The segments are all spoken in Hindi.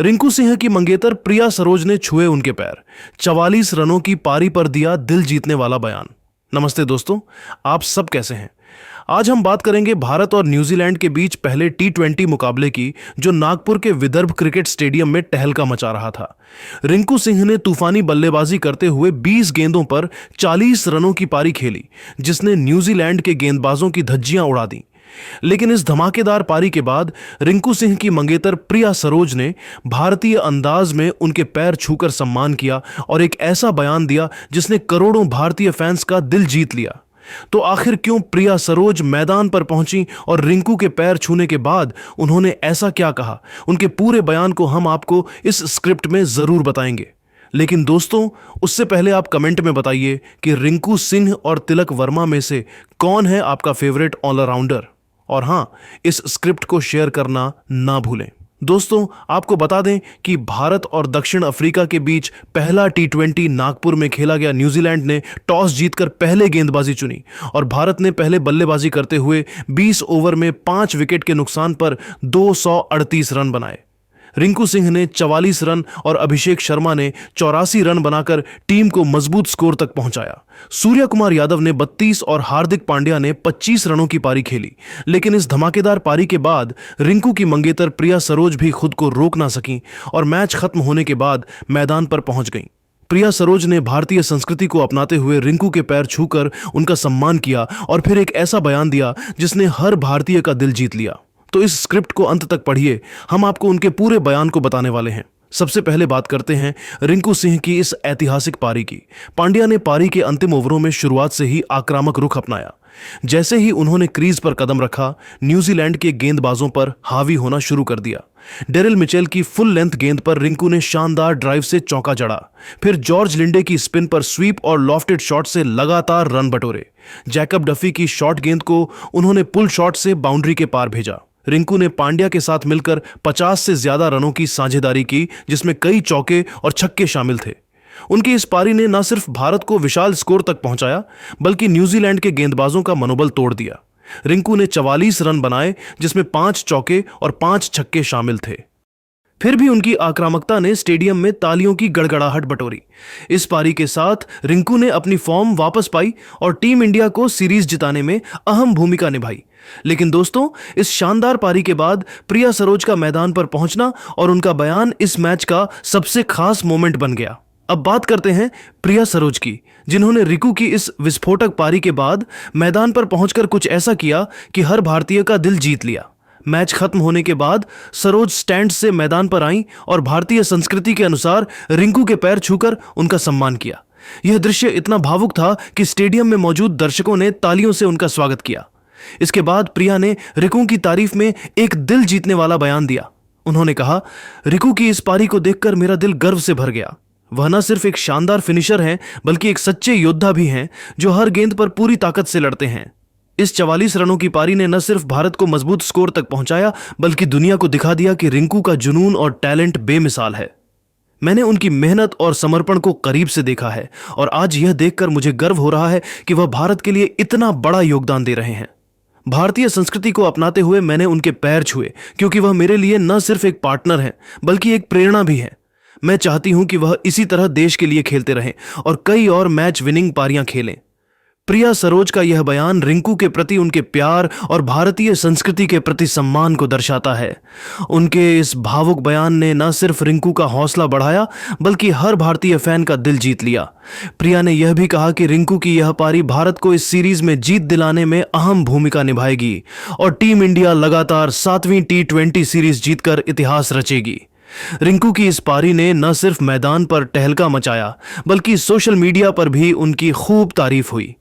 रिंकू सिंह की मंगेतर प्रिया सरोज ने छुए उनके पैर। 44 रनों की पारी पर दिया दिल जीतने वाला बयान। नमस्ते दोस्तों, आप सब कैसे हैं? आज हम बात करेंगे भारत और न्यूजीलैंड के बीच पहले T20 मुकाबले की, जो नागपुर के विदर्भ क्रिकेट स्टेडियम में तहलका मचा रहा था। रिंकू सिंह ने तूफानी बल्लेबाजी करते हुए 20 गेंदों पर 40 रनों की पारी खेली, जिसने न्यूजीलैंड के गेंदबाजों की धज्जियां उड़ा दी। लेकिन इस धमाकेदार पारी के बाद रिंकू सिंह की मंगेतर प्रिया सरोज ने भारतीय अंदाज में उनके पैर छूकर सम्मान किया और एक ऐसा बयान दिया जिसने करोड़ों भारतीय फैंस का दिल जीत लिया। तो आखिर क्यों प्रिया सरोज मैदान पर पहुंची और रिंकू के पैर छूने के बाद उन्होंने ऐसा क्या कहा? उनके पूरे बयान को हम आपको इस स्क्रिप्ट में जरूर बताएंगे। लेकिन दोस्तों, उससे पहले आप कमेंट में बताइए कि रिंकू सिंह और तिलक वर्मा में से कौन है आपका फेवरेट ऑलराउंडर। और हां, इस स्क्रिप्ट को शेयर करना ना भूलें। दोस्तों, आपको बता दें कि भारत और दक्षिण अफ्रीका के बीच पहला T20 नागपुर में खेला गया। न्यूजीलैंड ने टॉस जीतकर पहले गेंदबाजी चुनी और भारत ने पहले बल्लेबाजी करते हुए 20 ओवर में 5 विकेट के नुकसान पर 238 रन बनाए। रिंकू सिंह ने 44 रन और अभिषेक शर्मा ने 84 रन बनाकर टीम को मजबूत स्कोर तक पहुंचाया। सूर्य कुमार यादव ने 32 और हार्दिक पांड्या ने 25 रनों की पारी खेली। लेकिन इस धमाकेदार पारी के बाद रिंकू की मंगेतर प्रिया सरोज भी खुद को रोक ना सकी और मैच खत्म होने के बाद मैदान पर पहुंच गईं। प्रिया सरोज ने भारतीय संस्कृति को अपनाते हुए रिंकू के पैर छूकर उनका सम्मान किया और फिर एक ऐसा बयान दिया जिसने हर भारतीय का दिल जीत लिया। तो इस स्क्रिप्ट को अंत तक पढ़िए, हम आपको उनके पूरे बयान को बताने वाले हैं। सबसे पहले बात करते हैं रिंकू सिंह की इस ऐतिहासिक पारी की। पांड्या ने पारी के अंतिम ओवरों में शुरुआत से ही आक्रामक रुख अपनाया। जैसे ही उन्होंने क्रीज पर कदम रखा, न्यूजीलैंड के गेंदबाजों पर हावी होना शुरू कर दिया। डेरिल मिचेल की फुल लेंथ गेंद पर रिंकू ने शानदार ड्राइव से चौका जड़ा। फिर जॉर्ज लिंडे की स्पिन पर स्वीप और लॉफ्टेड शॉट से लगातार रन बटोरे। जैकब डफी की शॉर्ट गेंद को उन्होंने पुल शॉट से बाउंड्री के पार भेजा। रिंकू ने पांड्या के साथ मिलकर 50 से ज्यादा रनों की साझेदारी की, जिसमें कई चौके और छक्के शामिल थे। उनकी इस पारी ने न सिर्फ भारत को विशाल स्कोर तक पहुंचाया, बल्कि न्यूजीलैंड के गेंदबाजों का मनोबल तोड़ दिया। रिंकू ने 44 रन बनाए, जिसमें 5 चौके और 5 छक्के शामिल थे। फिर भी उनकी आक्रामकता ने स्टेडियम में तालियों की गड़गड़ाहट बटोरी। इस पारी के साथ रिंकू ने अपनी फॉर्म वापस पाई और टीम इंडिया को सीरीज जिताने में अहम भूमिका निभाई। लेकिन दोस्तों, इस शानदार पारी के बाद प्रिया सरोज का मैदान पर पहुंचना और उनका बयान इस मैच का सबसे खास मोमेंट बन गया। अब बात करते हैं प्रिया सरोज की, जिन्होंने रिंकू की इस विस्फोटक पारी के बाद मैदान पर पहुंचकर कुछ ऐसा किया कि हर भारतीय का दिल जीत लिया। मैच खत्म होने के बाद सरोज स्टैंड से मैदान पर आईं और भारतीय संस्कृति के अनुसार रिंकू के पैर छूकर उनका सम्मान किया। यह दृश्य इतना भावुक था कि स्टेडियम में मौजूद दर्शकों ने तालियों से उनका स्वागत किया। इसके बाद प्रिया ने रिंकू की तारीफ में एक दिल जीतने वाला बयान दिया। उन्होंने कहा, रिंकू की इस पारी को देखकर मेरा दिल गर्व से भर गया। वह न सिर्फ एक शानदार फिनिशर हैं, बल्कि एक सच्चे योद्धा भी हैं, जो हर गेंद पर पूरी ताकत से लड़ते हैं। इस 44 रनों की पारी ने न सिर्फ भारत को मजबूत स्कोर तक पहुंचाया, बल्कि दुनिया को दिखा दिया कि रिंकू का जुनून और टैलेंट बेमिसाल है। मैंने उनकी मेहनत और समर्पण को करीब से देखा है और आज यह देखकर मुझे गर्व हो रहा है कि वह भारत के लिए इतना बड़ा योगदान दे रहे हैं। भारतीय संस्कृति को अपनाते हुए मैंने उनके पैर छुए, क्योंकि वह मेरे लिए न सिर्फ एक पार्टनर हैं, बल्कि एक प्रेरणा भी है। मैं चाहती हूं कि वह इसी तरह देश के लिए खेलते रहें और कई और मैच विनिंग पारियां खेलें। प्रिया सरोज का यह बयान रिंकू के प्रति उनके प्यार और भारतीय संस्कृति के प्रति सम्मान को दर्शाता है। उनके इस भावुक बयान ने न सिर्फ रिंकू का हौसला बढ़ाया, बल्कि हर भारतीय फैन का दिल जीत लिया। प्रिया ने यह भी कहा कि रिंकू की यह पारी भारत को इस सीरीज में जीत दिलाने में अहम भूमिका निभाएगी और टीम इंडिया लगातार 7वीं T20 सीरीज जीतकर इतिहास रचेगी। रिंकू की इस पारी ने न सिर्फ मैदान पर तहलका मचाया, बल्कि सोशल मीडिया पर भी उनकी खूब तारीफ हुई।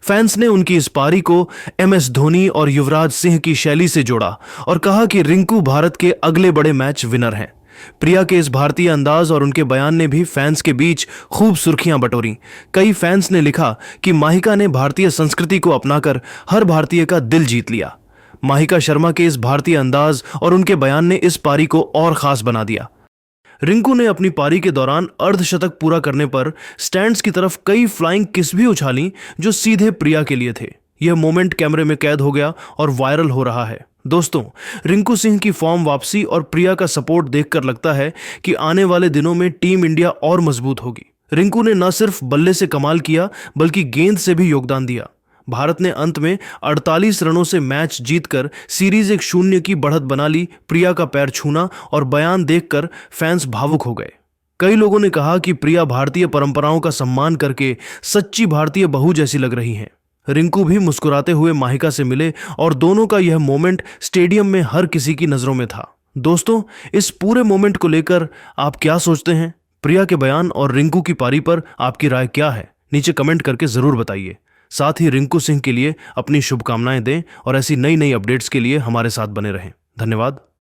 फैंस ने उनकी इस पारी को MS धोनी और युवराज सिंह की शैली से जोड़ा और कहा कि रिंकू भारत के अगले बड़े मैच विनर हैं। प्रिया के इस भारतीय अंदाज और उनके बयान ने भी फैंस के बीच खूब सुर्खियां बटोरी। कई फैंस ने लिखा कि माहिका ने भारतीय संस्कृति को अपनाकर हर भारतीय का दिल जीत लिया। माहिका शर्मा के इस भारतीय अंदाज और उनके बयान ने इस पारी को और खास बना दिया। रिंकू ने अपनी पारी के दौरान अर्धशतक पूरा करने पर स्टैंड्स की तरफ कई फ्लाइंग किस भी उछाली, जो सीधे प्रिया के लिए थे। यह मोमेंट कैमरे में कैद हो गया और वायरल हो रहा है। दोस्तों, रिंकू सिंह की फॉर्म वापसी और प्रिया का सपोर्ट देखकर लगता है कि आने वाले दिनों में टीम इंडिया और मजबूत होगी। रिंकू ने न सिर्फ बल्ले से कमाल किया बल्कि गेंद से भी योगदान दिया। भारत ने अंत में 48 रनों से मैच जीतकर सीरीज 1-0 की बढ़त बना ली। प्रिया का पैर छूना और बयान देखकर फैंस भावुक हो गए। कई लोगों ने कहा कि प्रिया भारतीय परंपराओं का सम्मान करके सच्ची भारतीय बहू जैसी लग रही हैं। रिंकू भी मुस्कुराते हुए माहिका से मिले और दोनों का यह मोमेंट स्टेडियम में हर किसी की नजरों में था। दोस्तों, इस पूरे मोमेंट को लेकर आप क्या सोचते हैं? प्रिया के बयान और रिंकू की पारी पर आपकी राय क्या है? नीचे कमेंट करके जरूर बताइए। साथ ही रिंकू सिंह के लिए अपनी शुभकामनाएं दें और ऐसी नई नई अपडेट्स के लिए हमारे साथ बने रहें। धन्यवाद।